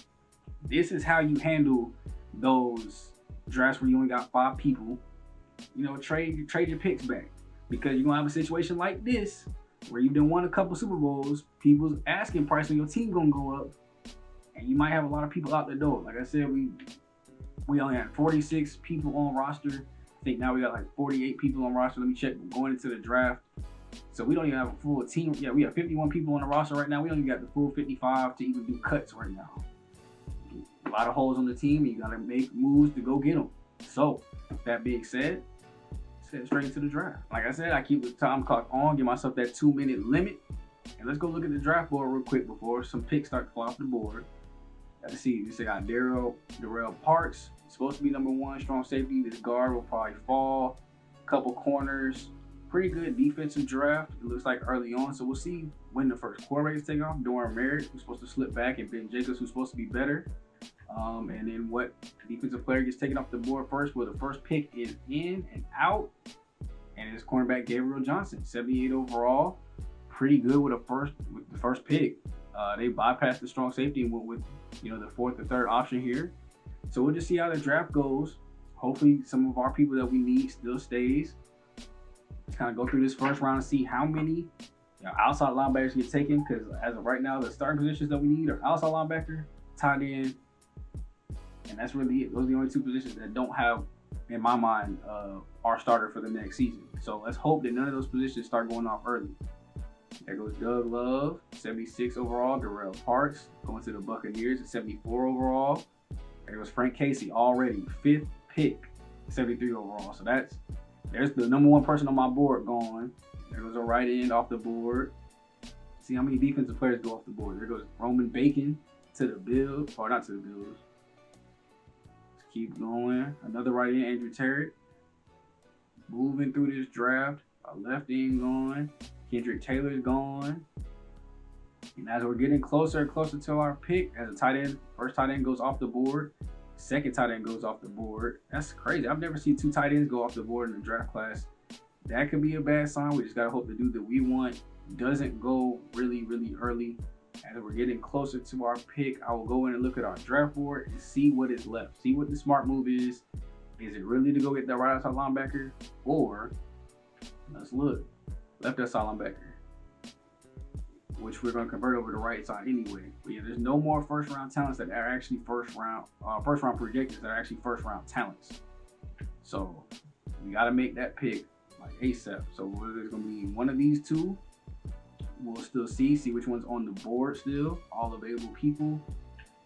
Speaker 1: this is how you handle those drafts where you only got 5 people. You know, trade your picks back, because you're gonna have a situation like this where you've done won a couple Super Bowls. People's asking price on your team gonna go up, and you might have a lot of people out the door. Like I said, we only had 46 people on roster. I think now we got like 48 people on roster. Let me check going into the draft. So we don't even have a full team. Yeah, we have 51 people on the roster right now. We don't even got the full 55 to even do cuts right now. A lot of holes on the team, and you got to make moves to go get them. So, that being said, let's head straight into the draft. Like I said, I keep the time clock on, give myself that 2-minute limit. And let's go look at the draft board real quick before some picks start to fall off the board. Let's see, we got Darrell Parks. He's supposed to be number 1, strong safety. This guard will probably fall. Couple corners. Pretty good defensive draft, it looks like early on. So we'll see when the first quarterbacks take off. Dorian Merritt, who's supposed to slip back, and Ben Jacobs, who's supposed to be better. And then what defensive player gets taken off the board first, where the first pick is in and out. And it's cornerback Gabriel Johnson, 78 overall. Pretty good with the first pick. They bypassed the strong safety and went with, you know, the 4th or 3rd option here. So we'll just see how the draft goes. Hopefully some of our people that we need still stays. Let's kind of go through this first round and see how many outside linebackers get taken, because as of right now, the starting positions that we need are outside linebacker, tight end, and that's really it. Those are the only 2 positions that don't have, in my mind, our starter for the next season. So let's hope that none of those positions start going off early. There goes Doug Love, 76 overall. Darrell Parks going to the Buccaneers at 74 overall. There goes Frank Casey already, 5th pick, 73 overall. So there's the number 1 person on my board gone. There goes a right end off the board. See how many defensive players go off the board. There goes Roman Bacon to the Bills, or not to the Bills. Let's keep going. Another right end, Andrew Terrett. Moving through this draft. Our left end gone. Kendrick Taylor's gone. And as we're getting closer and closer to our pick, as a tight end, first tight end goes off the board. Second tight end goes off the board. That's crazy. I've never seen 2 tight ends go off the board in the draft class. That could be a bad sign. We just got to hope the dude that we want doesn't go really, really early. As we're getting closer to our pick, I will go in and look at our draft board and see what is left. See what the smart move is. Is it really to go get that right outside linebacker? Or, let's look, left outside linebacker, which we're going to convert over to right side anyway. But yeah, there's no more first round talents that are actually first round projections that are actually first round talents. So we got to make that pick like ASAP. So whether it's going to be one of these 2, we'll still see which one's on the board still. All available people,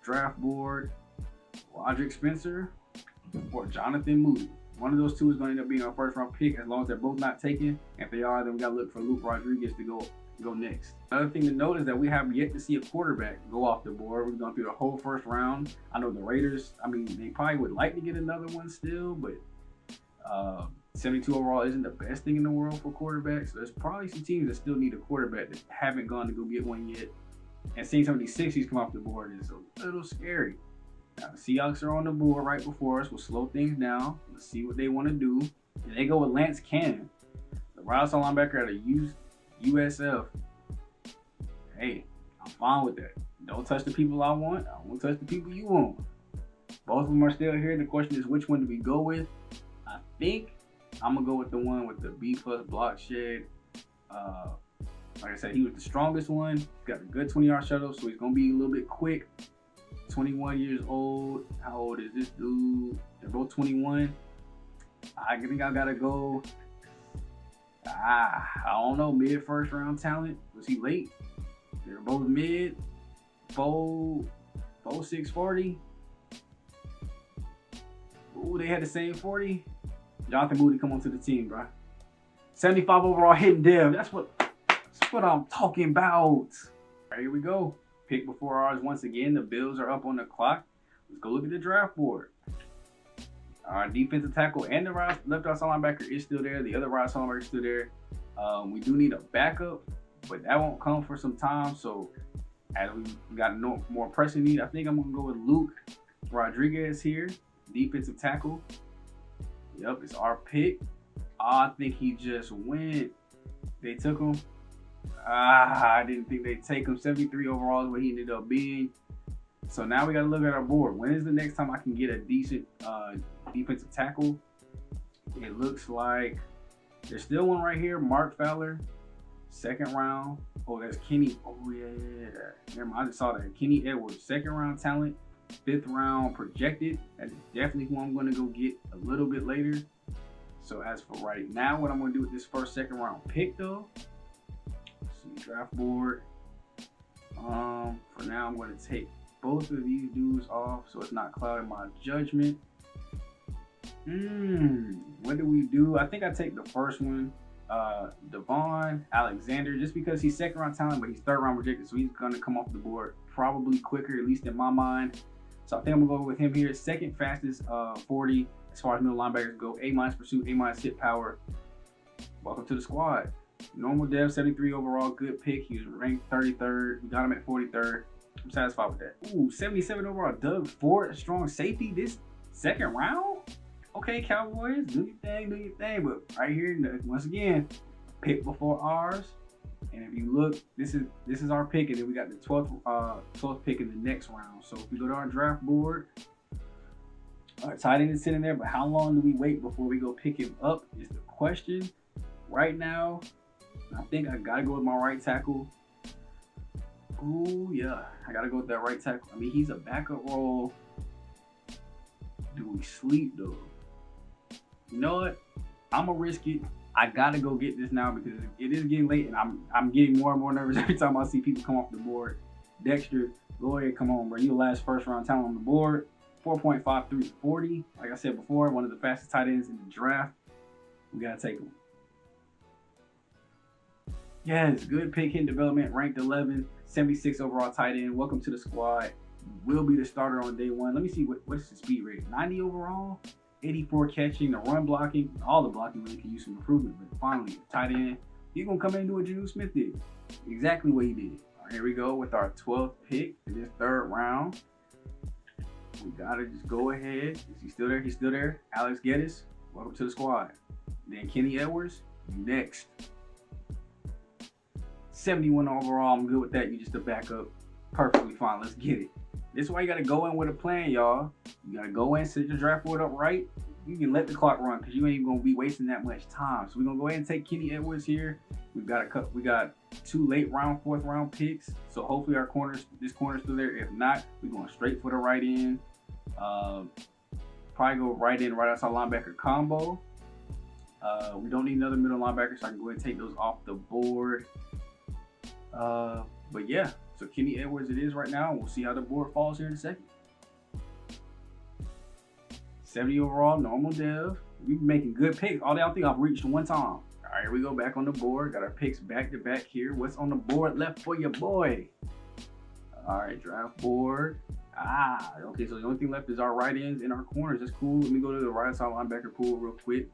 Speaker 1: draft board, Roderick Spencer or Jonathan Moody. One of those 2 is going to end up being our first round pick, as long as they're both not taken. If they are, then we got to look for Luke Rodriguez to go next. Another thing to note is that we have yet to see a quarterback go off the board. We've gone through the whole first round. I know the Raiders, I mean, they probably would like to get another one still, but 72 overall isn't the best thing in the world for quarterbacks. So there's probably some teams that still need a quarterback that haven't gone to go get one yet. And seeing some of these 60s come off the board is a little scary. Now, the Seahawks are on the board right before us. We'll slow things down. Let's see what they want to do. And they go with Lance Cannon, the right outside linebacker out of USF. Hey, I'm fine with that. Don't touch the people I want. I won't touch the people you want. Both of them are still here. The question is, which one do we go with? I think I'm going to go with the one with the B+ block shed. Like I said, he was the strongest one. He's got a good 20-yard shuttle, so he's going to be a little bit quick. 21 years old. How old is this dude? They're both 21. I think I got to go. I don't know. Mid first round talent. Was he late? They're both mid. 4.640. Ooh, they had the same 40. Jonathan Moody come onto the team, bro. 75 overall hitting dev. That's what I'm talking about. Right, here we go. Pick before ours once again. The Bills are up on the clock. Let's go look at the draft board. Our defensive tackle and the left outside linebacker is still there. The other right outside linebacker is still there. We do need a backup, but that won't come for some time. So as we got no more pressing need, I think I'm gonna go with Luke Rodriguez here, defensive tackle. Yep, it's our pick. I think he just went. They took him. I didn't think they'd take him. 73 overall is what he ended up being. So now we got to look at our board. When is the next time I can get a decent defensive tackle? It looks like there's still one right here. Mark Fowler, 2nd round. Oh, that's Kenny. Oh, yeah. Never mind. I just saw that. Kenny Edwards, 2nd round talent, 5th round projected. That's definitely who I'm going to go get a little bit later. So as for right now, what I'm going to do with this first 2nd round pick, though, let's see, draft board. For now, I'm going to take both of these dudes off so it's not clouding my judgment. What do we do? I think I take the first one, Devon Alexander, just because he's 2nd round talent, but he's 3rd round projected, so he's going to come off the board probably quicker, at least in my mind. So I think I'm going to go with him here. 2nd fastest 40 as far as middle linebackers go. A- pursuit, A- hit power. Welcome to the squad. Normal dev, 73 overall, good pick. He was ranked 33rd. We got him at 43rd. I'm satisfied with that. Ooh, 77 overall, Doug Ford, a strong safety this 2nd round. Okay, Cowboys, do your thing, do your thing. But right here, once again, pick before ours. And if you look, this is our pick, and then we got the 12th pick in the next round. So if we go to our draft board, our tight end is sitting there, but how long do we wait before we go pick him up is the question. Right now, I think I gotta go with my right tackle. Ooh, yeah, I gotta go with that right tackle. I mean, he's a backup role. Do we sleep though? You know what? I'm gonna risk it. I gotta go get this now because it is getting late, and I'm getting more and more nervous every time I see people come off the board. Dexter, go ahead, come on, bro. You the last 1st round talent on the board. 4.53 40. Like I said before, one of the fastest tight ends in the draft. We gotta take him. Yes, good pick in development, ranked 11, 76 overall tight end. Welcome to the squad. Will be the starter on day 1. Let me see what's his speed rating. 90 overall, 84 catching, the run blocking, all the blocking really can use some improvement. But finally, tight end, he's gonna come in and do what Jonnu Smith did. Exactly what he did. All right, here we go with our 12th pick in this 3rd round. We gotta just go ahead. Is he still there? He's still there. Alex Geddes, welcome to the squad. Then Kenny Edwards, next. 71 overall, I'm good with that. You just a backup. Perfectly fine. Let's get it. This is why you gotta go in with a plan, y'all. You gotta go in, set your draft board up right. You can let the clock run because you ain't even gonna be wasting that much time. So we're gonna go ahead and take Kenny Edwards here. We got 2 late round, 4th round picks. So hopefully this corner's still there. If not, we're going straight for the right end. Probably go right in, right outside linebacker combo. We don't need another middle linebacker, so I can go ahead and take those off the board. But yeah, so Kenny Edwards it is right now. We'll see how the board falls here in a second. 70 overall, normal dev. We've been making good picks. All I don't think I've reached one time. All right, here we go back on the board. Got our picks back to back here. What's on the board left for your boy? All right, draft board. Okay, so the only thing left is our right ends and our corners. That's cool. Let me go to the right side linebacker pool real quick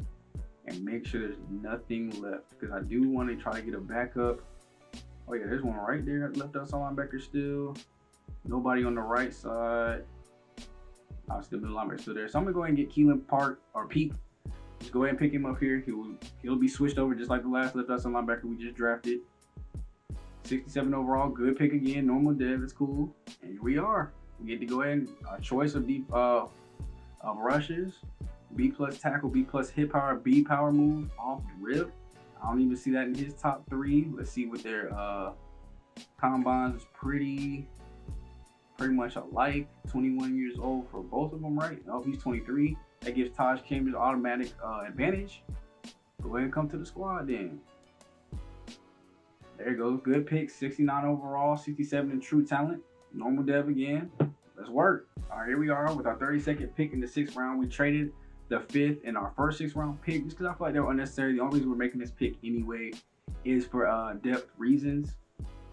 Speaker 1: and make sure there's nothing left because I do want to try to get a backup. Oh yeah, there's one right there. Left outside linebacker still. Nobody on the right side. Still middle linebacker still there. So I'm gonna go ahead and get Keelan Park or Peat. Just go ahead and pick him up here. He'll be switched over just like the last left outside linebacker we just drafted. 67 overall, good pick again. Normal dev, it's cool. And here we are. We get to go ahead and our choice of deep rushes. B+ tackle, B+ hit power, B power move off rip. I don't even see that in his top 3. Let's see what their combines is pretty much alike. 21 years old for both of them, right? Oh, he's 23. That gives Taj Chambers automatic advantage. Go ahead and come to the squad then. There you go. Good pick. 69 overall, 67 in true talent. Normal dev again. Let's work. All right, here we are with our 32nd pick in the 6th round. We traded the 5th and our first 6th round pick just because I feel like they were unnecessary. The only reason we're making this pick anyway is for depth reasons.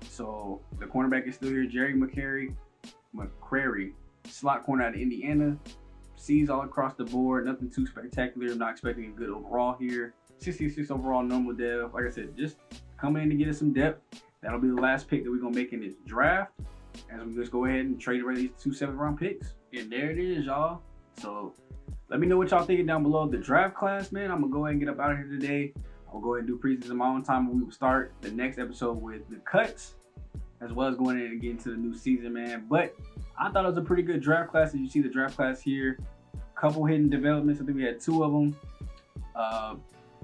Speaker 1: So the cornerback is still here, Jerry McCrary, slot corner out of Indiana. C's all across the board, nothing too spectacular. I'm not expecting a good overall here. 66 overall normal dev. Like I said, just come in to get us some depth. That'll be the last pick that we're gonna make in this draft. As we just go ahead and trade away these 2 7th round picks. And there it is, y'all. So let me know what y'all thinking down below. The draft class, man, I'm gonna go ahead and get up out of here today. I'll go ahead and do preseason in my own time, and we will start the next episode with the cuts, as well as going in and getting to the new season, man. But I thought it was a pretty good draft class. As you see the draft class here, couple hidden developments. I think we had 2 of them.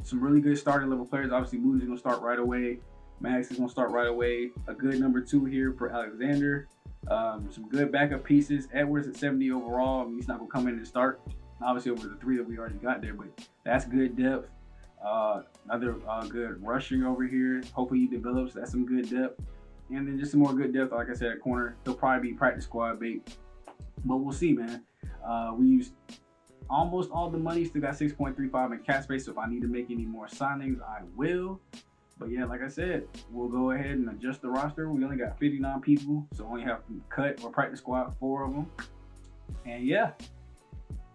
Speaker 1: Some really good starting level players. Obviously, Moody's gonna start right away. Max is gonna start right away. A good number 2 here for Alexander. Some good backup pieces. Edwards at 70 overall. I mean, he's not gonna come in and start, obviously, over the 3 that we already got there, but that's good depth. Another good rushing over here. Hopefully he develops. That's some good depth. And then just some more good depth. Like I said, at corner, he'll probably be practice squad bait, but we'll see, man. We used almost all the money. Still got 6.35 in cap space, so if I need to make any more signings, I will. But yeah, like I said, we'll go ahead and adjust the roster. We only got 59 people, so only have to cut or practice squad 4 of them. And yeah,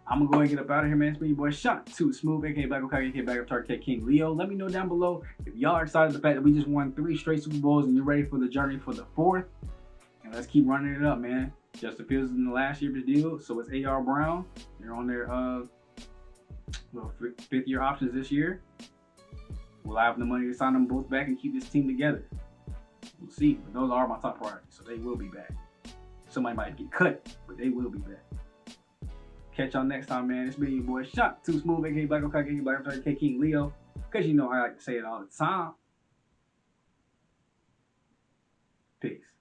Speaker 1: I'm gonna go ahead and get up out of here, man. It's been your boy Sean, Smooth, aka Black Okage, aka Black Target King Leo. Let me know down below if y'all are excited the fact that we just won 3 straight Super Bowls and you're ready for the journey for the 4th. And let's keep running it up, man. Justin Fields in the last year of his deal, so it's A.R. Brown. They're on their little 5th-year options this year. Will I have the money to sign them both back and keep this team together? We'll see. But those are my top priorities, so they will be back. Somebody might get cut, but they will be back. Catch y'all next time, man. It's been your boy Sean, Smooth, aka Black Okage, aka Black Target King Leo. Because you know I like to say it all the time. Peace.